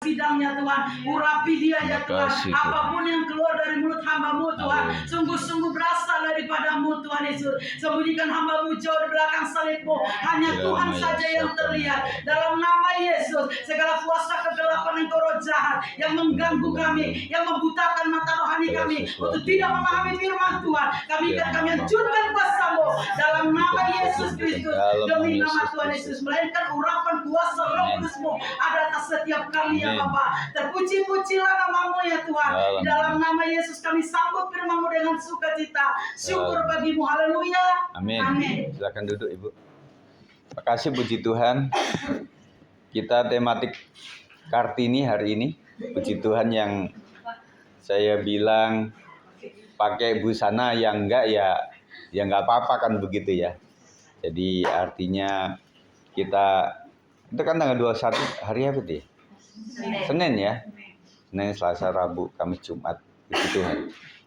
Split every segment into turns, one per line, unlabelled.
sidangnya Tuhan, urapi dia ya Tuhan. Apapun yang keluar dari mulut hamba-Mu Tuhan, sungguh-sungguh berasal daripada-Mu Tuhan Yesus. Sembunyikan hamba-Mu jauh di belakang salib-Mu, hanya Tuhan saja yang terlihat. Dalam nama Yesus, segala kuasa kegelapan engkau roh jahat yang mengganggu kami, yang membutakan mata rohani kami untuk tidak memahami firman Tuhan, kami hancurkan kuasa-Mu dalam nama Yesus Kristus. Demi nama Tuhan Yesus, melainkan urapan kuasa Roh Kudus-Mu ada atas setiap kami ya Bapa. Terpuji-pujilah nama-Mu ya Tuhan. Di dalam nama Yesus kami sambut firman-Mu dengan sukacita. Syukur bagi-Mu. Haleluya.
Amin.
Amin.
Silakan duduk Ibu. Makasih, puji Tuhan. Kita tematik Kartini hari ini. Puji Tuhan, yang saya bilang pakai busana, yang enggak ya enggak apa-apa kan, begitu ya. Jadi artinya kita, itu kan tanggal 21 hari apa tuh? Senin ya. Senin, Selasa, Rabu, Kamis, Jumat. Puji Tuhan.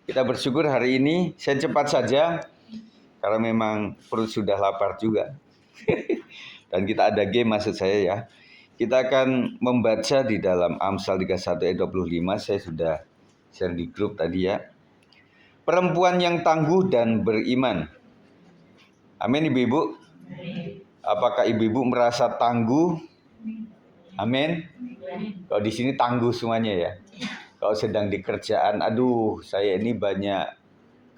Kita bersyukur hari ini. Saya cepat saja karena memang perut sudah lapar juga. Dan kita ada game, maksud saya ya. Kita akan membaca di dalam Amsal 31 ayat 25. Saya sudah share di grup tadi ya. Perempuan yang tangguh dan beriman. Amin ibu-ibu. Apakah ibu-ibu merasa tangguh? Amin. Kalau di sini tangguh semuanya ya. Kalau sedang di kerjaan, aduh saya ini banyak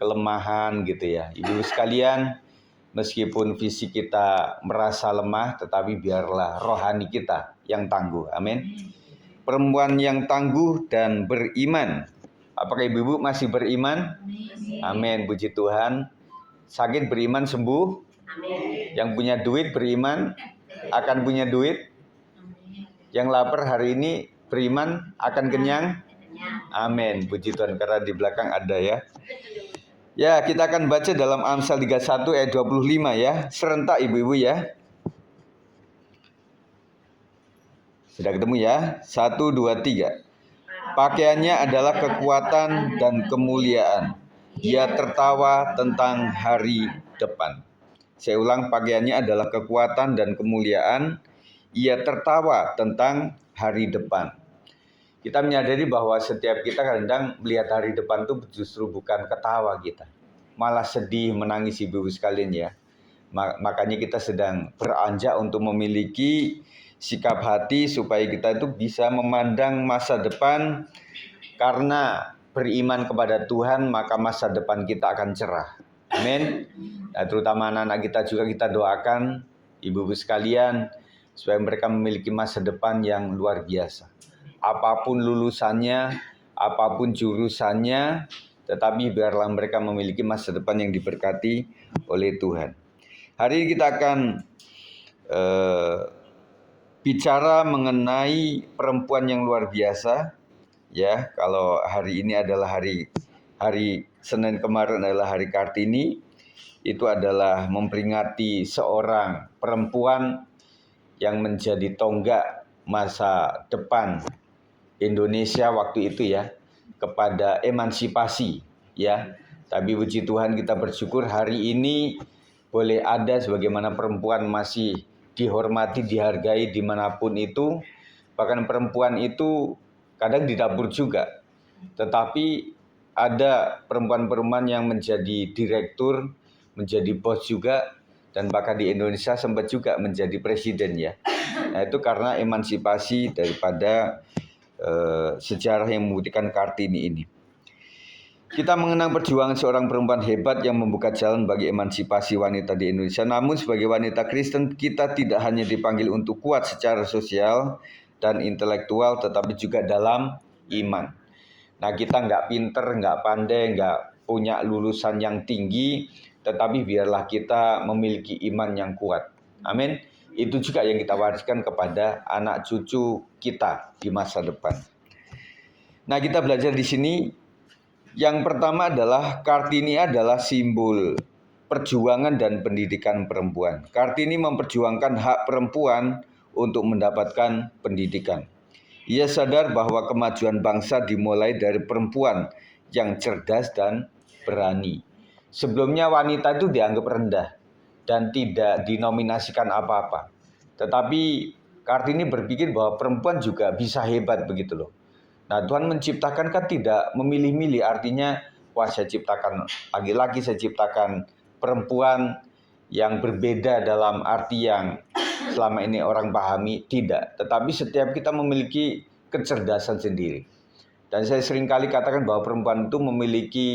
kelemahan gitu ya. Ibu sekalian, meskipun fisik kita merasa lemah, tetapi biarlah rohani kita yang tangguh. Amin. Perempuan yang tangguh dan beriman. Apakah ibu-ibu masih beriman? Amin. Puji Tuhan. Sakit beriman sembuh. Amin. Yang punya duit beriman akan punya duit. Yang lapar hari ini beriman akan kenyang. Amin. Puji Tuhan, karena di belakang ada ya. Ya, kita akan baca dalam Amsal 31 ayat 25 ya. Serentak ibu-ibu ya. Sudah ketemu ya? 1, 2, 3. Pakaiannya adalah kekuatan dan kemuliaan. Dia tertawa tentang hari depan. Saya ulang, pakaiannya adalah kekuatan dan kemuliaan. Ia tertawa tentang hari depan. Kita menyadari bahwa setiap kita kadang melihat hari depan itu justru bukan ketawa kita, malah sedih, menangis ibu-ibu sekalian ya. Makanya kita sedang beranjak untuk memiliki sikap hati supaya kita itu bisa memandang masa depan. Karena beriman kepada Tuhan, maka masa depan kita akan cerah. Amin. Nah, terutama anak-anak kita juga kita doakan, ibu-ibu sekalian, supaya mereka memiliki masa depan yang luar biasa. Apapun lulusannya, apapun jurusannya, tetapi biarlah mereka memiliki masa depan yang diberkati oleh Tuhan. Hari ini kita akan bicara mengenai perempuan yang luar biasa. Ya, kalau hari ini adalah hari Senin kemarin adalah hari Kartini, itu adalah memperingati seorang perempuan yang menjadi tonggak masa depan Indonesia waktu itu ya, kepada emansipasi ya. Tapi puji Tuhan, kita bersyukur hari ini boleh ada sebagaimana perempuan masih dihormati, dihargai dimanapun itu. Bahkan perempuan itu kadang di dapur juga, tetapi ada perempuan-perempuan yang menjadi direktur, menjadi bos juga, dan bahkan di Indonesia sempat juga menjadi presiden ya. Nah, itu karena emansipasi daripada sejarah yang membuktikan Kartini ini. Kita mengenang perjuangan seorang perempuan hebat yang membuka jalan bagi emansipasi wanita di Indonesia. Namun sebagai wanita Kristen, kita tidak hanya dipanggil untuk kuat secara sosial dan intelektual, tetapi juga dalam iman. Nah, kita nggak pinter, nggak pandai, nggak punya lulusan yang tinggi, tetapi biarlah kita memiliki iman yang kuat. Amin. Itu juga yang kita wariskan kepada anak cucu kita di masa depan. Nah, kita belajar di sini. Yang pertama adalah Kartini adalah simbol perjuangan dan pendidikan perempuan. Kartini memperjuangkan hak perempuan untuk mendapatkan pendidikan. Ia sadar bahwa kemajuan bangsa dimulai dari perempuan yang cerdas dan berani. Sebelumnya wanita itu dianggap rendah dan tidak dinominasikan apa-apa. Tetapi Kartini berpikir bahwa perempuan juga bisa hebat begitu loh. Nah, Tuhan menciptakan kan tidak memilih-milih, artinya wah saya ciptakan laki-laki, saya ciptakan perempuan yang berbeda dalam arti yang selama ini orang pahami, tidak. Tetapi setiap kita memiliki kecerdasan sendiri. Dan saya seringkali katakan bahwa perempuan itu memiliki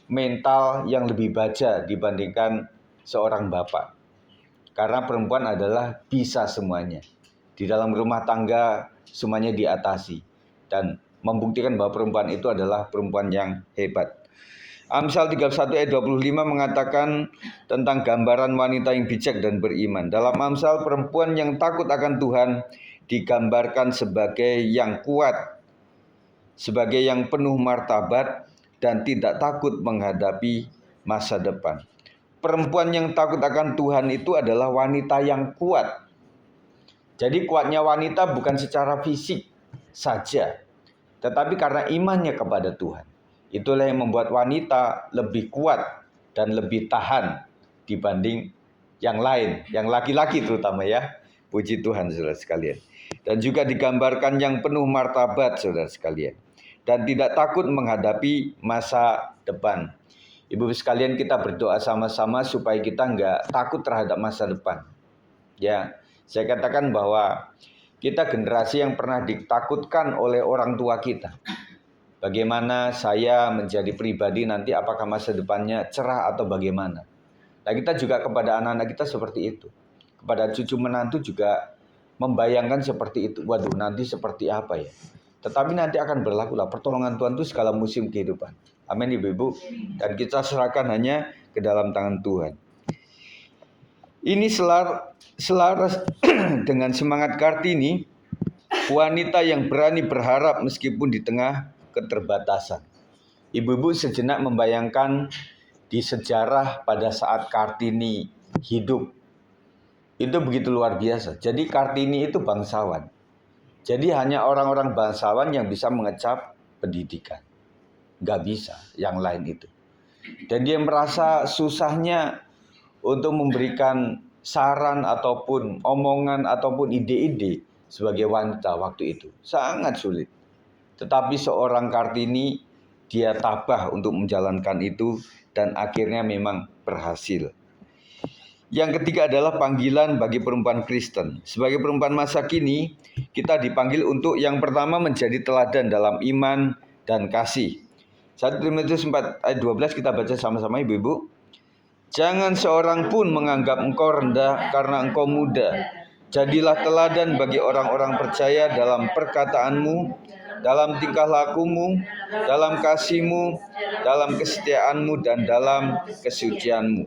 mental yang lebih baja dibandingkan seorang bapak. Karena perempuan adalah bisa semuanya. Di dalam rumah tangga semuanya diatasi. Dan membuktikan bahwa perempuan itu adalah perempuan yang hebat. Amsal 31 ayat 25 mengatakan tentang gambaran wanita yang bijak dan beriman. Dalam Amsal, perempuan yang takut akan Tuhan digambarkan sebagai yang kuat, sebagai yang penuh martabat dan tidak takut menghadapi masa depan. Perempuan yang takut akan Tuhan itu adalah wanita yang kuat. Jadi kuatnya wanita bukan secara fisik saja, tetapi karena imannya kepada Tuhan. Itulah yang membuat wanita lebih kuat dan lebih tahan dibanding yang lain, yang laki-laki terutama ya. Puji Tuhan saudara sekalian. Dan juga digambarkan yang penuh martabat saudara sekalian. Dan tidak takut menghadapi masa depan. Ibu sekalian, kita berdoa sama-sama supaya kita nggak takut terhadap masa depan. Ya, saya katakan bahwa kita generasi yang pernah ditakutkan oleh orang tua kita. Bagaimana saya menjadi pribadi nanti, apakah masa depannya cerah atau bagaimana. Nah, kita juga kepada anak-anak kita seperti itu. Kepada cucu menantu juga membayangkan seperti itu. Waduh, nanti seperti apa ya. Tetapi nanti akan berlakulah pertolongan Tuhan itu segala musim kehidupan. Amin ibu-ibu. Dan kita serahkan hanya ke dalam tangan Tuhan. Ini selaras dengan semangat Kartini, wanita yang berani berharap meskipun di tengah keterbatasan. Ibu-ibu sejenak membayangkan di sejarah pada saat Kartini hidup. Itu begitu luar biasa. Jadi Kartini itu bangsawan. Jadi hanya orang-orang bangsawan yang bisa mengecap pendidikan. Nggak bisa yang lain itu. Dan dia merasa susahnya untuk memberikan saran ataupun omongan ataupun ide-ide sebagai wanita waktu itu. Sangat sulit. Tetapi seorang Kartini, dia tabah untuk menjalankan itu dan akhirnya memang berhasil. Yang ketiga adalah panggilan bagi perempuan Kristen. Sebagai perempuan masa kini, kita dipanggil untuk yang pertama menjadi teladan dalam iman dan kasih. 1 Timotius 4 ayat 12 kita baca sama-sama ibu-ibu. Jangan seorang pun menganggap engkau rendah karena engkau muda. Jadilah teladan bagi orang-orang percaya dalam perkataanmu, dalam tingkah lakumu, dalam kasihmu, dalam kesetiaanmu, dan dalam kesucianmu.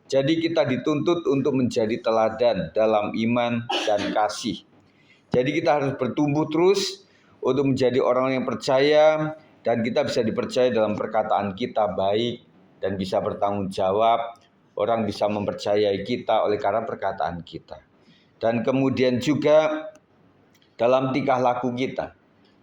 Jadi kita dituntut untuk menjadi teladan dalam iman dan kasih. Jadi kita harus bertumbuh terus untuk menjadi orang yang percaya, dan kita bisa dipercaya dalam perkataan kita baik dan bisa bertanggung jawab. Orang bisa mempercayai kita oleh karena perkataan kita. Dan kemudian juga dalam tingkah laku kita.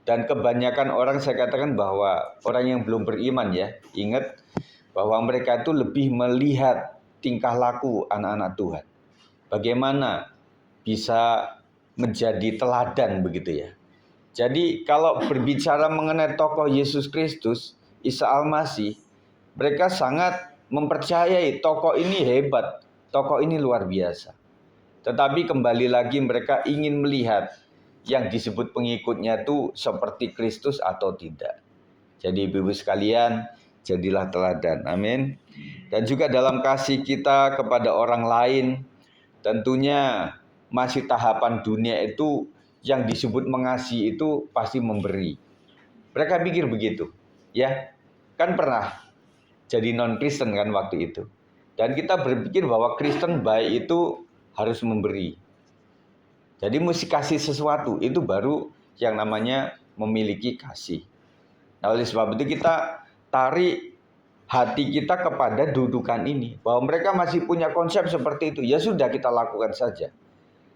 Dan kebanyakan orang, saya katakan bahwa orang yang belum beriman ya, ingat bahwa mereka itu lebih melihat tingkah laku anak-anak Tuhan. Bagaimana bisa menjadi teladan begitu ya. Jadi kalau berbicara mengenai tokoh Yesus Kristus, Isa Al-Masih, mereka sangat mempercayai tokoh ini hebat, tokoh ini luar biasa. Tetapi kembali lagi mereka ingin melihat yang disebut pengikutnya itu seperti Kristus atau tidak. Jadi ibu-ibu sekalian, jadilah teladan. Amin. Dan juga dalam kasih kita kepada orang lain, tentunya masih tahapan dunia itu yang disebut mengasihi itu pasti memberi. Mereka pikir begitu, ya. Kan pernah jadi non-Kristen kan waktu itu. Dan kita berpikir bahwa Kristen baik itu harus memberi. Jadi mesti kasih sesuatu, itu baru yang namanya memiliki kasih. Nah, oleh sebab itu kita tarik hati kita kepada dudukan ini. Bahwa mereka masih punya konsep seperti itu. Ya sudah, kita lakukan saja.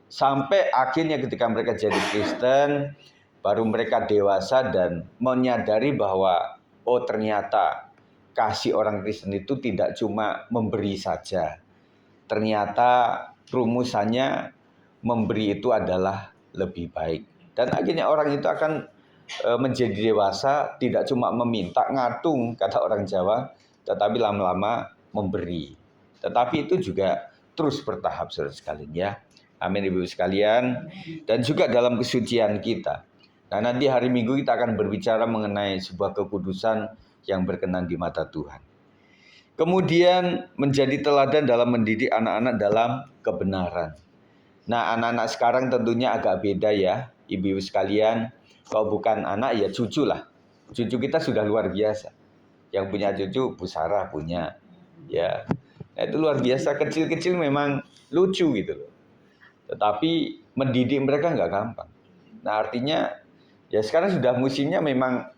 Sampai akhirnya ketika mereka jadi Kristen, baru mereka dewasa dan menyadari bahwa oh ternyata kasih orang Kristen itu tidak cuma memberi saja. Ternyata rumusannya memberi itu adalah lebih baik. Dan akhirnya orang itu akan menjadi dewasa, tidak cuma meminta, ngatung kata orang Jawa, tetapi lama-lama memberi. Tetapi itu juga terus bertahap, saudara sekalian ya. Amin Ibu sekalian. Dan juga dalam kesucian kita. Nah, nanti hari Minggu kita akan berbicara mengenai sebuah kekudusan yang berkenan di mata Tuhan. Kemudian menjadi teladan dalam mendidik anak-anak dalam kebenaran. Nah, anak-anak sekarang tentunya agak beda ya, ibu-ibu sekalian. Kalau bukan anak ya cucu lah. Cucu kita sudah luar biasa. Yang punya cucu Bu Sarah punya. Ya, nah, itu luar biasa. Kecil-kecil memang lucu gitu loh. Tetapi mendidik mereka nggak gampang. Nah, artinya ya sekarang sudah musimnya memang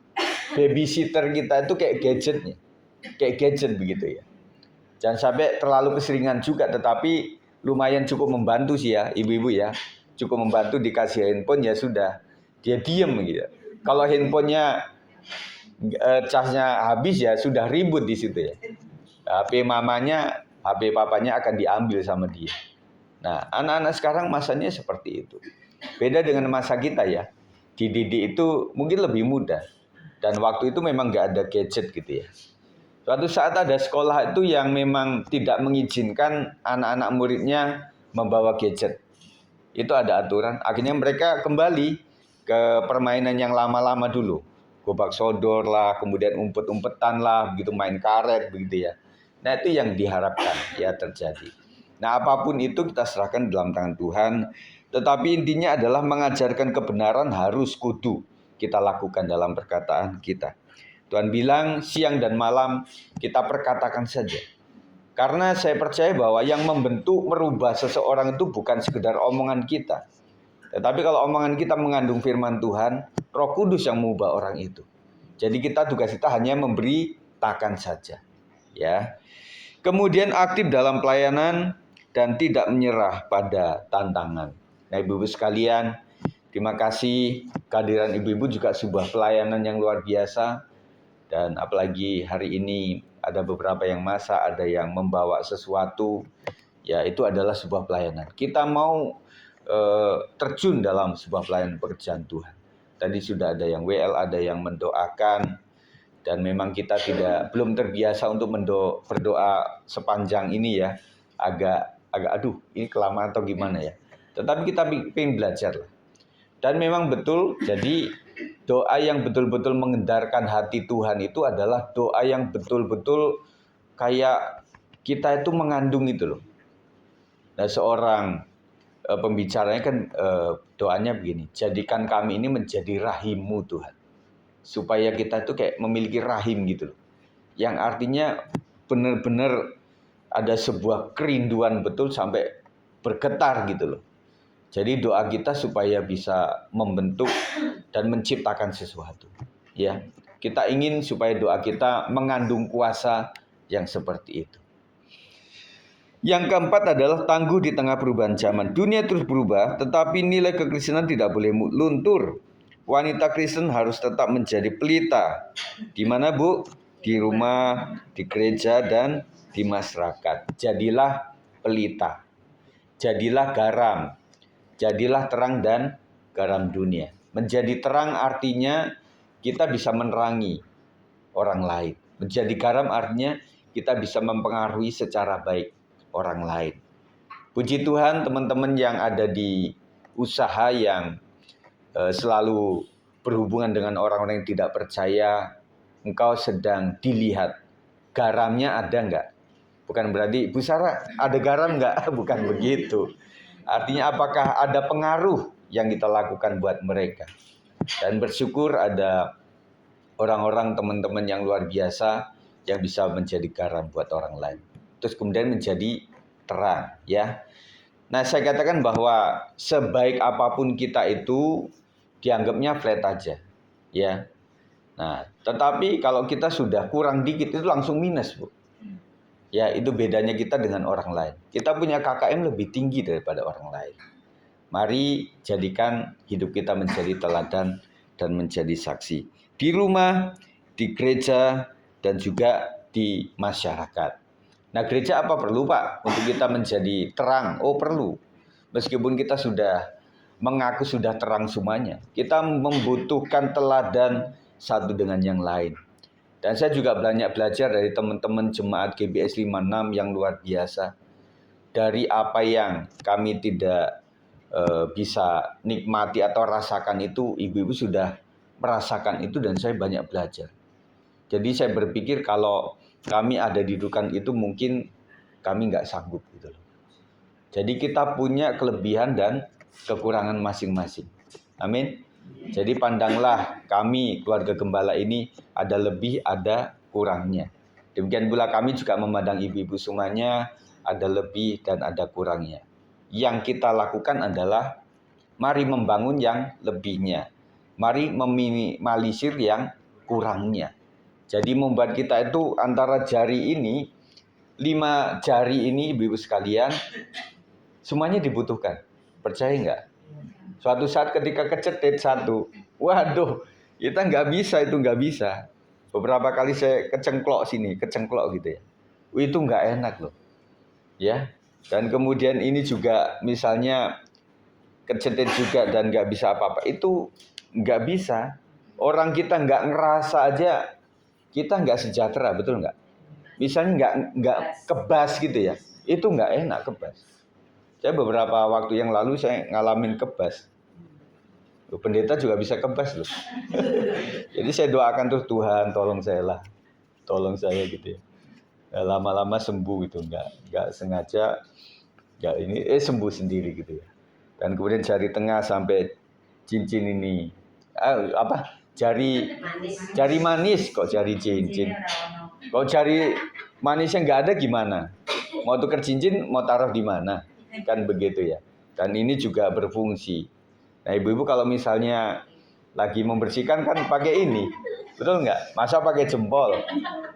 babysitter kita itu kayak gadgetnya. Kayak gadget begitu ya. Jangan sampai terlalu keseringan juga, tetapi lumayan cukup membantu sih ya, ibu-ibu ya. Cukup membantu, dikasih handphone ya sudah. Dia diem gitu. Kalau handphonenya casnya habis ya sudah ribut di situ ya. HP mamanya, HP papanya akan diambil sama dia. Nah, anak-anak sekarang masanya seperti itu. Beda dengan masa kita ya. Dididik itu mungkin lebih mudah. Dan waktu itu memang nggak ada gadget gitu ya. Suatu saat ada sekolah itu yang memang tidak mengizinkan anak-anak muridnya membawa gadget. Itu ada aturan. Akhirnya mereka kembali ke permainan yang lama-lama dulu. Gobak sodor lah, kemudian umpet-umpetan lah, begitu main karet begitu ya. Nah, itu yang diharapkan ya terjadi. Nah, apapun itu kita serahkan dalam tangan Tuhan. Tetapi intinya adalah mengajarkan kebenaran harus kudu kita lakukan dalam perkataan kita. Tuhan bilang siang dan malam kita perkatakan saja. Karena saya percaya bahwa yang membentuk, merubah seseorang itu bukan sekedar omongan kita. Tetapi kalau omongan kita mengandung firman Tuhan, Roh Kudus yang mengubah orang itu. Jadi tugas kita hanya memberitakan saja. Ya. Kemudian aktif dalam pelayanan dan tidak menyerah pada tantangan. Nah, ibu-ibu sekalian, terima kasih kehadiran ibu-ibu juga sebuah pelayanan yang luar biasa. Dan apalagi hari ini ada beberapa yang masak, ada yang membawa sesuatu. Ya, itu adalah sebuah pelayanan. Kita mau terjun dalam sebuah pelayanan pekerjaan Tuhan. Tadi sudah ada yang WL, ada yang mendoakan. Dan memang kita belum terbiasa untuk berdoa sepanjang ini ya. Agak aduh, ini kelamaan atau gimana ya. Tetapi kita ingin belajar lah. Dan memang betul, jadi doa yang betul-betul mengendarkan hati Tuhan itu adalah doa yang betul-betul kayak kita itu mengandung itu loh. Nah, seorang pembicaranya kan doanya begini, jadikan kami ini menjadi rahim-Mu Tuhan. Supaya kita itu kayak memiliki rahim gitu loh. Yang artinya benar-benar ada sebuah kerinduan betul sampai bergetar gitu loh. Jadi doa kita supaya bisa membentuk dan menciptakan sesuatu. Ya, kita ingin supaya doa kita mengandung kuasa yang seperti itu. Yang keempat adalah tangguh di tengah perubahan zaman. Dunia terus berubah, tetapi nilai kekristenan tidak boleh luntur. Wanita Kristen harus tetap menjadi pelita. Di mana, Bu? Di rumah, di gereja, dan di masyarakat. Jadilah pelita. Jadilah garam. Jadilah terang dan garam dunia. Menjadi terang artinya kita bisa menerangi orang lain. Menjadi garam artinya kita bisa mempengaruhi secara baik orang lain. Puji Tuhan, teman-teman yang ada di usaha yang selalu berhubungan dengan orang-orang yang tidak percaya, engkau sedang dilihat. Garamnya ada enggak? Bukan berarti, Bu Sarah, ada garam enggak? Bukan begitu. Artinya apakah ada pengaruh yang kita lakukan buat mereka. Dan bersyukur ada orang-orang, teman-teman yang luar biasa yang bisa menjadi garam buat orang lain. Terus kemudian menjadi terang ya. Nah, saya katakan bahwa sebaik apapun kita itu dianggapnya flat aja ya. Nah, tetapi kalau kita sudah kurang dikit itu langsung minus, Bu. Ya, itu bedanya kita dengan orang lain. Kita punya KKM lebih tinggi daripada orang lain. Mari jadikan hidup kita menjadi teladan dan menjadi saksi. Di rumah, di gereja, dan juga di masyarakat. Nah, gereja apa perlu, Pak? Untuk kita menjadi terang. Oh, perlu. Meskipun kita sudah mengaku sudah terang semuanya. Kita membutuhkan teladan satu dengan yang lain. Dan saya juga banyak belajar dari teman-teman jemaat GBS 56 yang luar biasa. Dari apa yang kami tidak bisa nikmati atau rasakan itu, ibu-ibu sudah merasakan itu dan saya banyak belajar. Jadi saya berpikir kalau kami ada di dudukan itu mungkin kami nggak sanggup gitu loh. Jadi kita punya kelebihan dan kekurangan masing-masing. Amin. Jadi pandanglah kami keluarga gembala ini ada lebih, ada kurangnya. Demikian pula kami juga memandang ibu-ibu semuanya ada lebih dan ada kurangnya. Yang kita lakukan adalah mari membangun yang lebihnya. Mari meminimalisir yang kurangnya. Jadi membuat kita itu antara jari ini, 5 jari ini ibu-ibu sekalian, semuanya dibutuhkan. Percaya nggak? Suatu saat ketika kecetit satu, waduh, kita nggak bisa. Beberapa kali saya kecengklok gitu ya. Itu nggak enak loh. Ya. Dan kemudian ini juga misalnya kecetit juga dan nggak bisa apa-apa. Itu nggak bisa. Orang kita nggak ngerasa aja, kita nggak sejahtera, betul nggak? Misalnya nggak kebas gitu ya. Itu nggak enak kebas. Saya beberapa waktu yang lalu saya ngalamin kebas. Pendeta juga bisa kebas loh. Jadi saya doakan terus, Tuhan tolong saya gitu ya. Lama-lama sembuh gitu, nggak sengaja, nggak ini sembuh sendiri gitu ya. Dan kemudian jari tengah sampai cincin ini, jari manis kok jari cincin. Kalau jari manisnya nggak ada gimana? Mau tukar cincin mau taruh di mana? Kan begitu ya. Dan ini juga berfungsi. Nah ibu-ibu kalau misalnya lagi membersihkan kan pakai ini, betul nggak? Masa pakai jempol?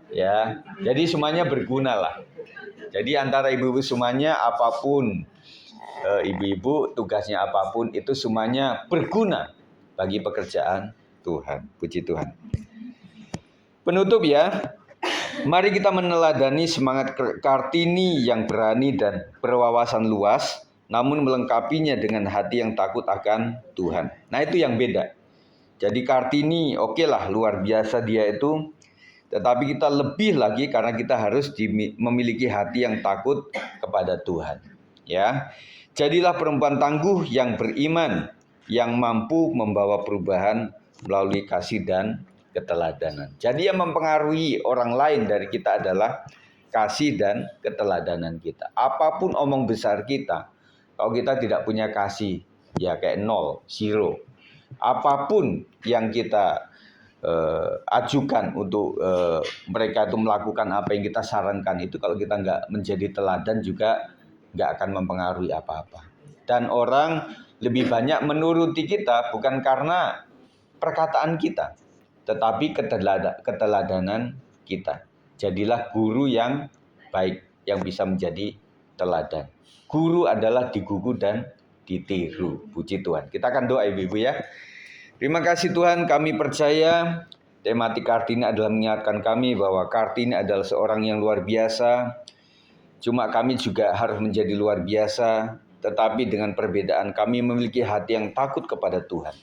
Ya, jadi semuanya berguna lah. Jadi antara ibu-ibu semuanya apapun, ibu-ibu tugasnya apapun itu semuanya berguna bagi pekerjaan Tuhan. Puji Tuhan. Penutup ya. Mari kita meneladani semangat Kartini yang berani dan berwawasan luas, namun melengkapinya dengan hati yang takut akan Tuhan. Nah itu yang beda. Jadi Kartini oke lah luar biasa dia itu, tetapi kita lebih lagi karena kita harus memiliki hati yang takut kepada Tuhan. Ya, jadilah perempuan tangguh yang beriman, yang mampu membawa perubahan melalui kasih dan keteladanan. Jadi yang mempengaruhi orang lain dari kita adalah kasih dan keteladanan kita. Apapun omong besar kita, kalau kita tidak punya kasih, ya kayak 0, 0. Apapun yang kita ajukan untuk mereka itu melakukan apa yang kita sarankan itu, kalau kita nggak menjadi teladan juga nggak akan mempengaruhi apa-apa. Dan orang lebih banyak menuruti kita bukan karena perkataan kita, tetapi keteladanan kita. Jadilah guru yang baik, yang bisa menjadi teladan. Guru adalah digugu dan ditiru. Puji Tuhan. Kita akan doa ibu-ibu ya. Terima kasih Tuhan, kami percaya tematik Kartini adalah mengingatkan kami bahwa Kartini adalah seorang yang luar biasa. Cuma kami juga harus menjadi luar biasa, tetapi dengan perbedaan kami memiliki hati yang takut kepada Tuhan.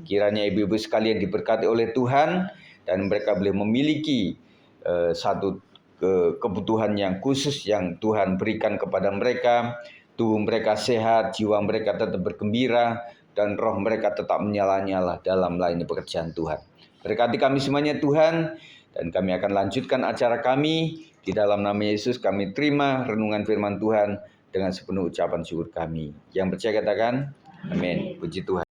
Kiranya ibu-ibu sekalian diberkati oleh Tuhan dan mereka boleh memiliki satu kebutuhan yang khusus yang Tuhan berikan kepada mereka. Tubuh mereka sehat, jiwa mereka tetap bergembira, dan roh mereka tetap menyala-nyala dalam melayani pekerjaan Tuhan. Berkati kami semuanya Tuhan, dan kami akan lanjutkan acara kami. Di dalam nama Yesus kami terima renungan firman Tuhan dengan sepenuh ucapan syukur kami. Yang percaya katakan, amin. Puji Tuhan.